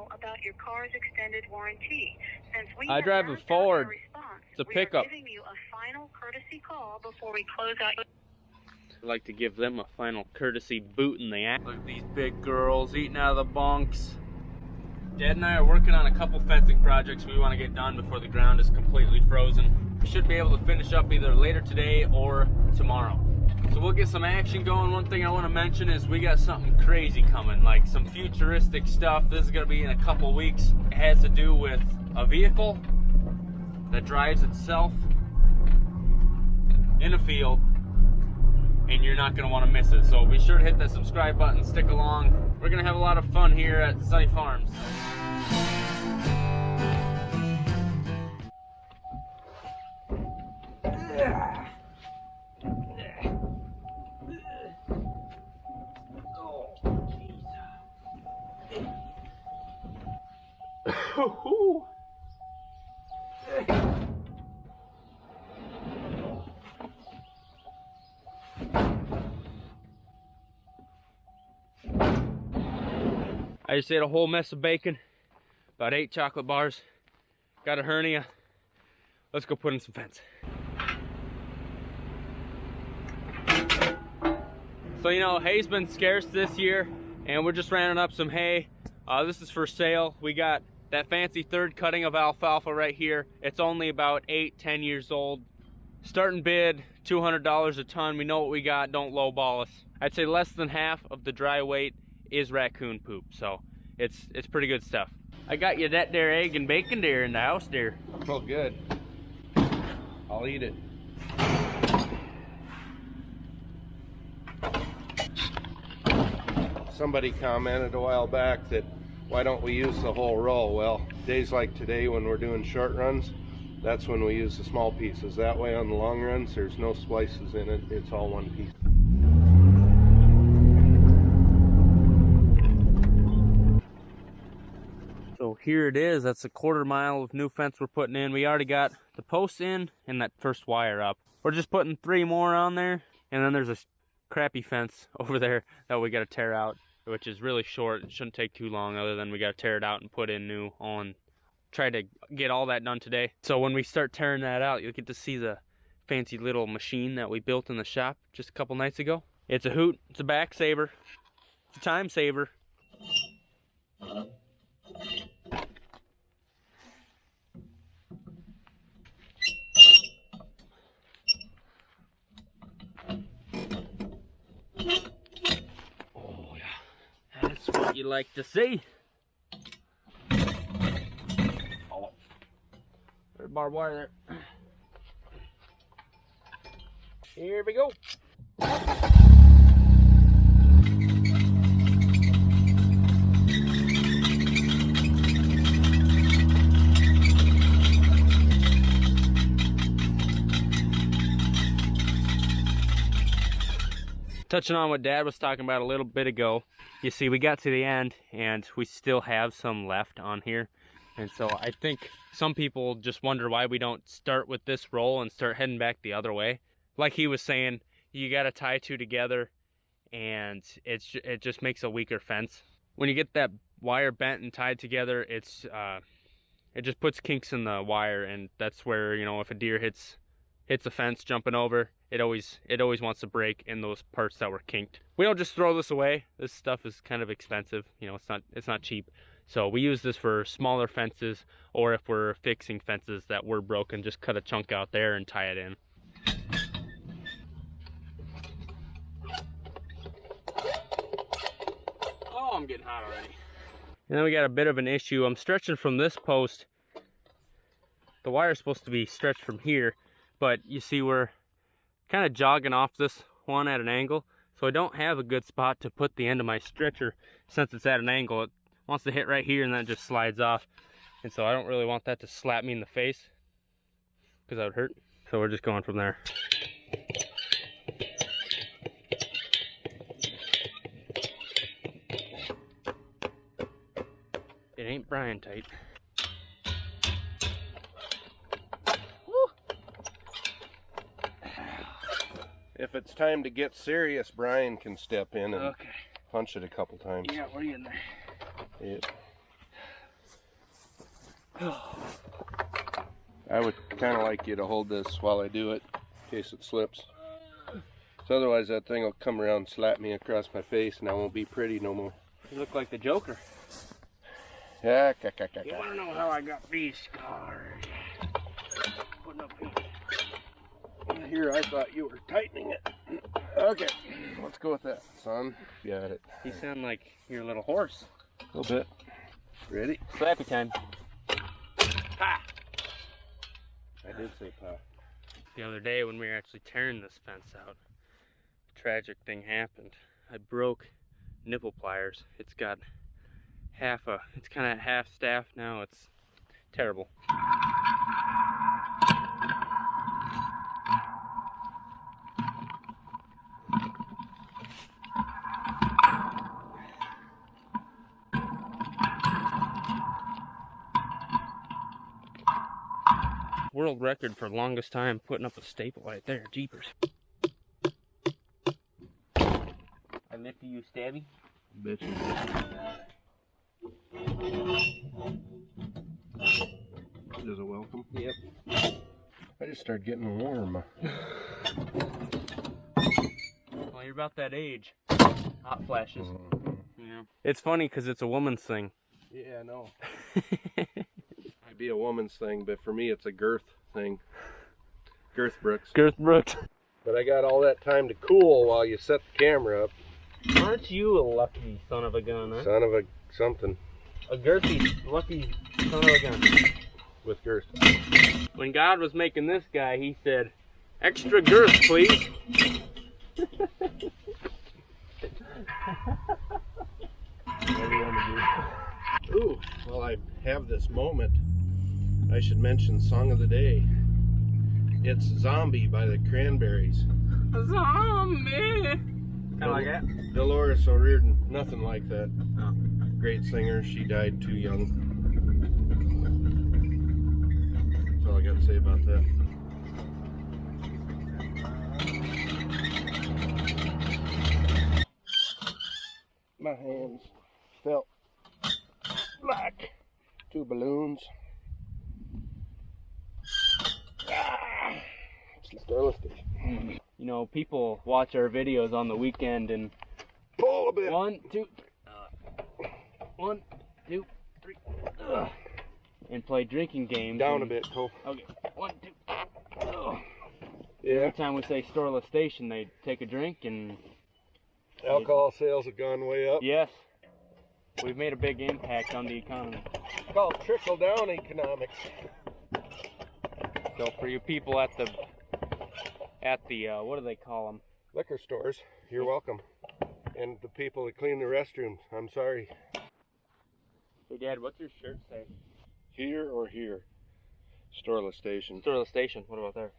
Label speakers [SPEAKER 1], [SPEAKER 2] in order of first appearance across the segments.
[SPEAKER 1] know about your car's extended warranty. Since we
[SPEAKER 2] I drive a Ford. It's a pickup.
[SPEAKER 1] We are giving you a final courtesy call before we close out.
[SPEAKER 2] I'd like to give them a final courtesy boot in the ass. Look at these big girls eating out of the bunks. Dad and I are working on a couple fencing projects we want to get done before the ground is completely frozen. We should be able to finish up either later today or tomorrow. So we'll get some action going. One thing I want to mention is we got something crazy coming, like some futuristic stuff. This is going to be in a couple weeks. It has to do with a vehicle that drives itself in a field, and you're not going to want to miss it. So be sure to hit that subscribe button, stick along. We're going to have a lot of fun here at Sonne Farms. I just ate a whole mess of bacon, about 8 chocolate bars, got a hernia. Let's go put in some fence. So you know, hay's been scarce this year, and we're just rounding up some hay. This is for sale. We got that fancy third cutting of alfalfa right here. It's only about 8-10 years old. Starting bid $200 a ton. We know what we got, don't lowball us. I'd say less than half of the dry weight is raccoon poop, so it's pretty good stuff. I got you that there egg and bacon there in the house there.
[SPEAKER 3] Oh, good. I'll eat it. Somebody commented a while back that why don't we use the whole roll? Well, days like today when we're doing short runs, that's when we use the small pieces. That way on the long runs, there's no splices in it. It's all one piece.
[SPEAKER 2] So here it is. That's a 1/4 mile of new fence we're putting in. We already got the posts in and that first wire up. We're just putting 3 more on there, and then there's a crappy fence over there that we got to tear out, which is really short. It shouldn't take too long, other than we got to tear it out and put in new on. Try to get all that done today. So when we start tearing that out, you'll get to see the fancy little machine that we built in the shop just a couple nights ago. It's a hoot. It's a back saver. It's a time saver. Oh yeah, that's what you like to see. Oh, there's barbed wire there. Here we go. Touching on what Dad was talking about a little bit ago, you see we got to the end and we still have some left on here. And so I think some people just wonder why we don't start with this roll and start heading back the other way. Like he was saying, you got to tie 2 together, and it just makes a weaker fence. When you get that wire bent and tied together, it just puts kinks in the wire, and that's where, you know, if a deer hits a fence jumping over, it always wants to break in those parts that were kinked. We don't just throw this away. This stuff is kind of expensive. You know, it's not cheap. So we use this for smaller fences, or if we're fixing fences that were broken, just cut a chunk out there and tie it in. Oh, I'm getting hot already. And then we got a bit of an issue. I'm stretching from this post. The wire's supposed to be stretched from here, but you see we're kind of jogging off this one at an angle, so I don't have a good spot to put the end of my stretcher. Since it's at an angle, it wants to hit right here and then it just slides off, and so I don't really want that to slap me in the face because that would hurt. So we're just going from there. It ain't Brian tight.
[SPEAKER 3] If it's time to get serious, Brian can step in and
[SPEAKER 2] Okay.
[SPEAKER 3] punch it a couple times.
[SPEAKER 2] Yeah, we're getting there.
[SPEAKER 3] Yep. I would kind of like you to hold this while I do it, in case it slips. So otherwise that thing will come around and slap me across my face and I won't be pretty no more.
[SPEAKER 2] You look like the Joker.
[SPEAKER 3] Yeah,
[SPEAKER 2] You want to know how I got these scars? Putting up here.
[SPEAKER 3] Here, I thought you were tightening it. Okay, let's go with that, son. Got it.
[SPEAKER 2] You sound like your little horse.
[SPEAKER 3] A little bit. Ready?
[SPEAKER 2] Slappy time.
[SPEAKER 3] Pa! I did say pa.
[SPEAKER 2] The other day when we were actually tearing this fence out, a tragic thing happened. I broke nipple pliers. It's got it's kind of half staff now. It's terrible. World record for longest time putting up a staple right there. Jeepers. I lift you, Stabby.
[SPEAKER 3] Bitch. Is it welcome?
[SPEAKER 2] Yep.
[SPEAKER 3] I just started getting warm.
[SPEAKER 2] Well, you're about that age. Hot flashes. Yeah. It's funny because it's a woman's thing.
[SPEAKER 3] Yeah, I know. Might be a woman's thing, but for me it's a girth thing. Girth Brooks.
[SPEAKER 2] Girth Brooks.
[SPEAKER 3] But I got all that time to cool while you set the camera up.
[SPEAKER 2] Aren't you a lucky son of a gun, huh?
[SPEAKER 3] Son of a something.
[SPEAKER 2] A girthy, lucky son of a gun.
[SPEAKER 3] With girth.
[SPEAKER 2] When God was making this guy, he said, "Extra girth, please."
[SPEAKER 3] Ooh, well, I have this moment. I should mention Song of the Day. It's Zombie by the Cranberries.
[SPEAKER 2] Zombie! Kind of like that?
[SPEAKER 3] Dolores O'Riordan, nothing like that.
[SPEAKER 2] Oh.
[SPEAKER 3] Great singer, she died too young. That's all I got to say about that. My hands felt black. 2 balloons. Starless station.
[SPEAKER 2] You know, people watch our videos on the weekend and
[SPEAKER 3] pull a bit.
[SPEAKER 2] 1, 2, 1, 2, 3, and play drinking games.
[SPEAKER 3] Down a bit, Cole.
[SPEAKER 2] Okay, 1, 2.
[SPEAKER 3] Yeah.
[SPEAKER 2] Every time we say storeless station, they take a drink and
[SPEAKER 3] alcohol sales have gone way up.
[SPEAKER 2] yes, we've made a big impact on the economy.
[SPEAKER 3] It's called trickle down economics.
[SPEAKER 2] So for you people at the what do they call them?
[SPEAKER 3] Liquor stores, you're welcome. And the people that clean the restrooms, I'm sorry.
[SPEAKER 2] Hey Dad, what's your shirt say?
[SPEAKER 3] Here or here? Storeless station.
[SPEAKER 2] Storeless station. What about there?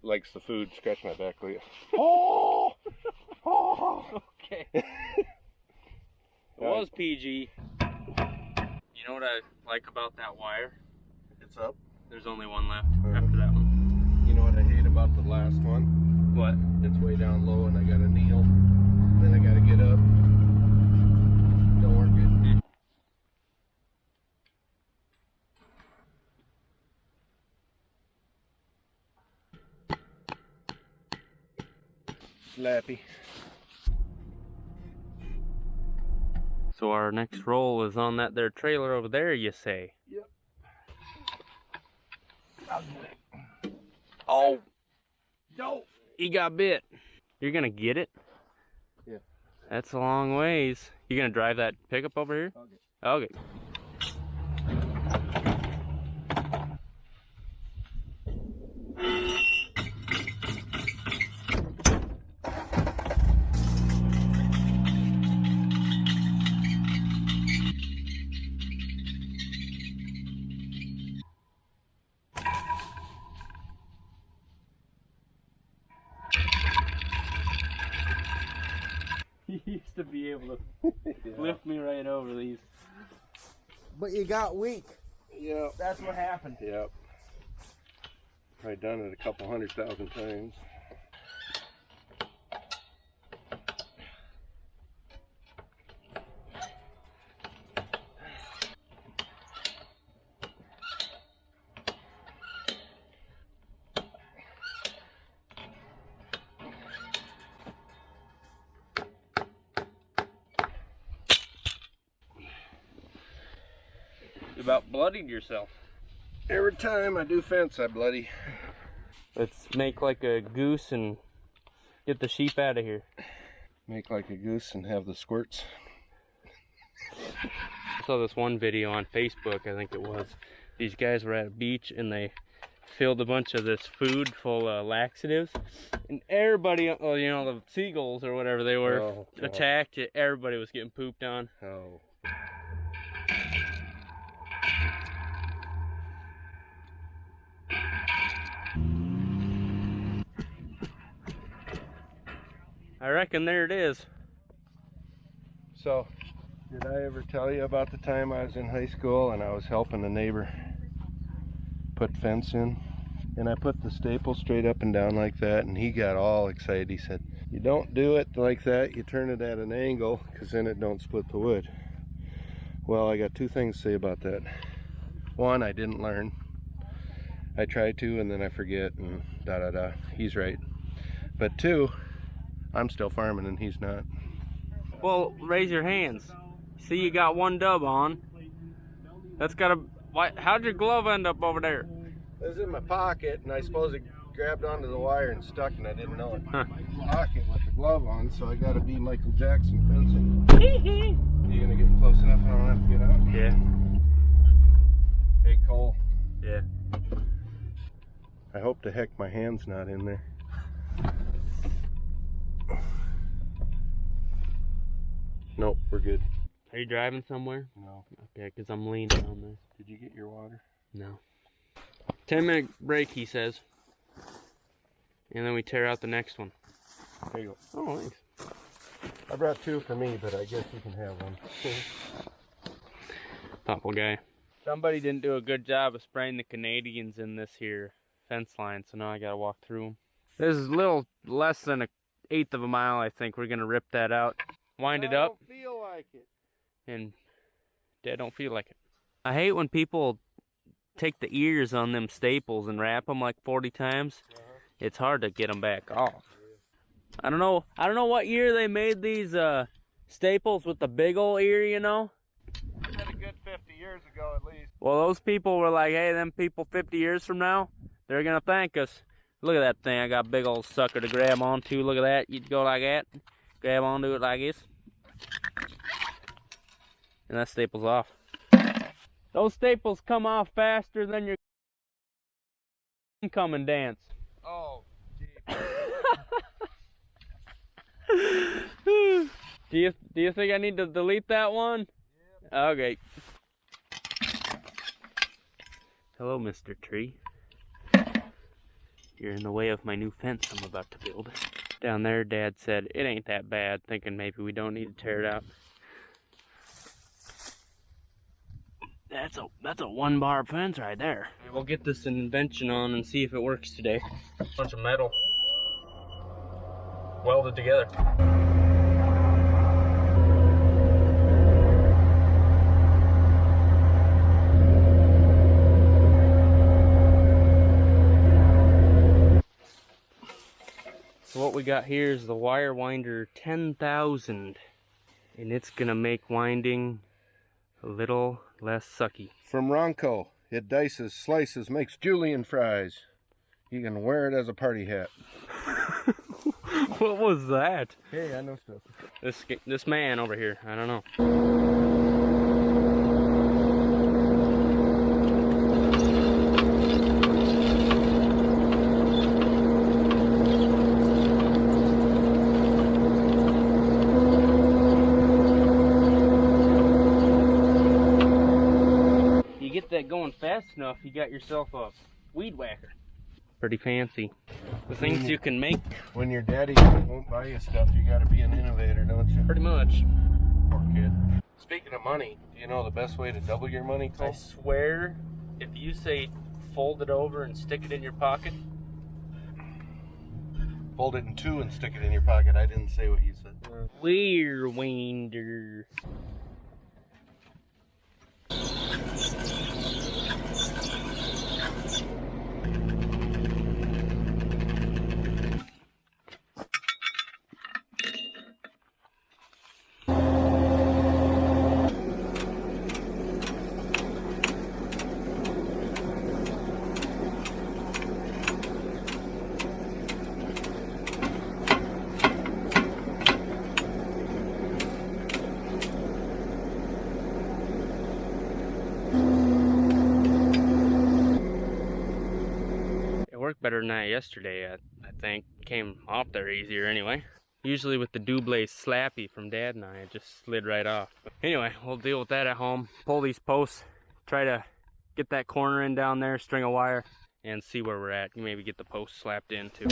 [SPEAKER 3] Likes the food. Scratch my back, will you?
[SPEAKER 2] Oh! Oh! Okay. It was PG. You know what I like about that wire?
[SPEAKER 3] It's up.
[SPEAKER 2] There's only one left after that one.
[SPEAKER 3] You know what I hate about the last one?
[SPEAKER 2] What?
[SPEAKER 3] It's way down low and I gotta kneel. Then I gotta get up. Don't work it. Slappy.
[SPEAKER 2] So our next roll is on that there trailer over there, you say?
[SPEAKER 3] Yep.
[SPEAKER 2] Oh!
[SPEAKER 3] No!
[SPEAKER 2] He got bit. You're gonna get it?
[SPEAKER 3] Yeah.
[SPEAKER 2] That's a long ways. You gonna drive that pickup over here? Okay. Okay. He used to be able to lift me right over these.
[SPEAKER 3] But you got weak. Yeah.
[SPEAKER 2] That's what happened.
[SPEAKER 3] Yep. I've done it a couple 100,000 times.
[SPEAKER 2] about bloodied yourself.
[SPEAKER 3] Every time I do fence, I bloody.
[SPEAKER 2] Let's make like a goose and get the sheep out of here.
[SPEAKER 3] Make like a goose and have the squirts.
[SPEAKER 2] I saw this one video on Facebook, I think it was. These guys were at a beach and they filled a bunch of this food full of laxatives. And everybody, you know, the seagulls or whatever they were, attacked it. Everybody was getting pooped on.
[SPEAKER 3] Oh.
[SPEAKER 2] I reckon there it is.
[SPEAKER 3] So, did I ever tell you about the time I was in high school and I was helping a neighbor put fence in? And I put the staple straight up and down like that, and he got all excited. He said, you don't do it like that, you turn it at an angle, because then it don't split the wood. Well, I got two things to say about that. One, I didn't learn. I try to, and then I forget, and da-da-da. He's right. But two, I'm still farming and he's not.
[SPEAKER 2] Well, raise your hands. See, you got one dub on. That's gotta. Why? How'd your glove end up over there?
[SPEAKER 3] It was in my pocket, and I suppose it grabbed onto the wire and stuck, and I didn't know it. Pocket with the glove on, so I gotta be Michael Jackson fencing. You gonna get close enough? I don't have to get out.
[SPEAKER 2] Yeah.
[SPEAKER 3] Hey, Cole.
[SPEAKER 2] Yeah.
[SPEAKER 3] I hope to heck my hand's not in there. Nope, we're good.
[SPEAKER 2] Are you driving somewhere?
[SPEAKER 3] No.
[SPEAKER 2] Okay, because I'm leaning on there.
[SPEAKER 3] Did you get your water?
[SPEAKER 2] No. 10-minute break, he says. And then we tear out the next one.
[SPEAKER 3] There you go.
[SPEAKER 2] Oh, thanks.
[SPEAKER 3] I brought two for me, but I guess you can have one.
[SPEAKER 2] Thoughtful guy. Somebody didn't do a good job of spraying the Canadians in this here fence line, so now I gotta walk through them. This is a little less than an 1/8 of a mile, I think. We're gonna rip that out, wind it up.
[SPEAKER 3] I don't feel like it.
[SPEAKER 2] And Dad don't feel like it. I hate when people take the ears on them staples and wrap them like 40 times. It's hard to get them back off. I don't know what year they made these staples with the big old ear, you know?
[SPEAKER 3] It's been a good 50 years ago at least.
[SPEAKER 2] Well, those people were like, hey, them people 50 years from now, they're gonna thank us. Look at that thing, I got a big old sucker to grab onto. Look at that, you'd go like that, grab onto it like this. And that staple's off. Those staples come off faster than your homecoming dance.
[SPEAKER 3] Oh, gee.
[SPEAKER 2] Do you think I need to delete that one?
[SPEAKER 3] Yep.
[SPEAKER 2] Okay. Hello, Mr. Tree. You're in the way of my new fence I'm about to build. Down there, Dad said, it ain't that bad, thinking maybe we don't need to tear it out. That's a 1-bar fence right there. We'll get this invention on and see if it works today. Bunch of metal welded together. So what we got here is the Wire Winder 10,000, and it's gonna make winding a little less sucky.
[SPEAKER 3] From Ronco, it dices, slices, makes julienne fries. You can wear it as a party hat.
[SPEAKER 2] What was that?
[SPEAKER 3] Hey, I know stuff.
[SPEAKER 2] This man over here, I don't know. That going fast enough, you got yourself a weed whacker. Pretty fancy. The things you can make.
[SPEAKER 3] When your daddy won't buy you stuff, you gotta be an innovator, don't you?
[SPEAKER 2] Pretty much.
[SPEAKER 3] Poor kid. Speaking of money, do you know the best way to double your money, Cole?
[SPEAKER 2] I swear, if you say fold it over and stick it in your pocket.
[SPEAKER 3] Fold it in two and stick it in your pocket. I didn't say what you said.
[SPEAKER 2] Weir winder. better than that yesterday, I think. Came off there easier anyway. Usually with the double slappy from Dad and I, it just slid right off. But anyway, we'll deal with that at home. Pull these posts, try to get that corner in down there, string a wire, and see where we're at. Maybe get the post slapped in too.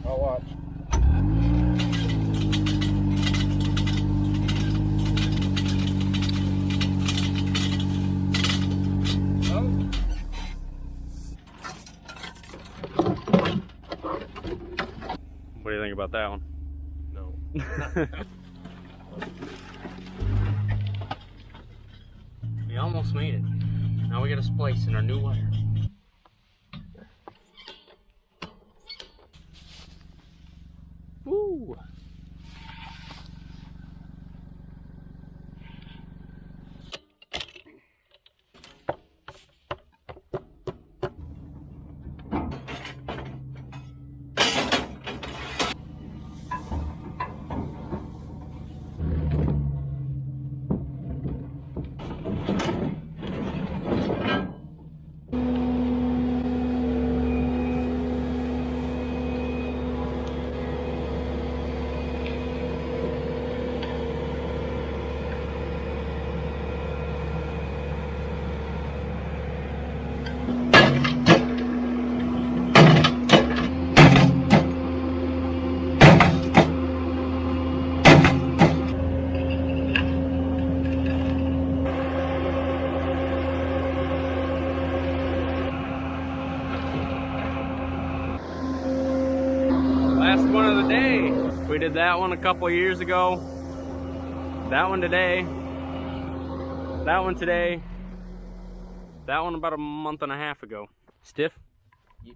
[SPEAKER 2] I'll watch. What do you think about that one?
[SPEAKER 3] No.
[SPEAKER 2] We almost made it. Now we got to splice in our new wire. Woo! Last one of the day. We did that one a couple years ago. That one today. That one today. That one about a month and a half ago. Stiff? Yeah.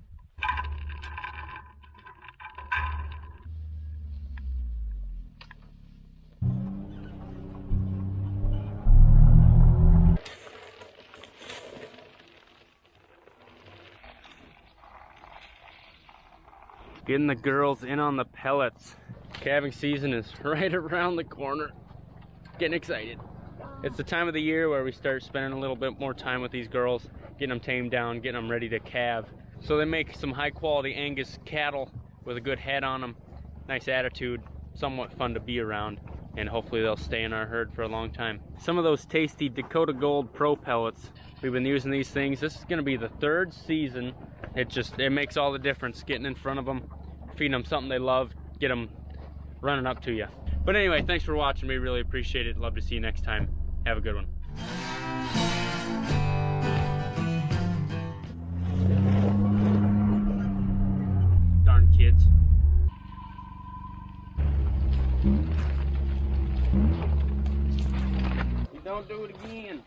[SPEAKER 2] Getting the girls in on the pellets. Calving season is right around the corner. Getting excited. It's the time of the year where we start spending a little bit more time with these girls, getting them tamed down, getting them ready to calve. So they make some high quality Angus cattle with a good head on them, nice attitude, somewhat fun to be around, and hopefully they'll stay in our herd for a long time. Some of those tasty Dakota Gold Pro pellets, we've been using these things. This is gonna be the third season. It makes all the difference getting in front of them, feeding them something they love, get them running up to you. But anyway, thanks for watching. We really appreciate it. Love to see you next time. Have a good one. Darn kids. You don't do it again.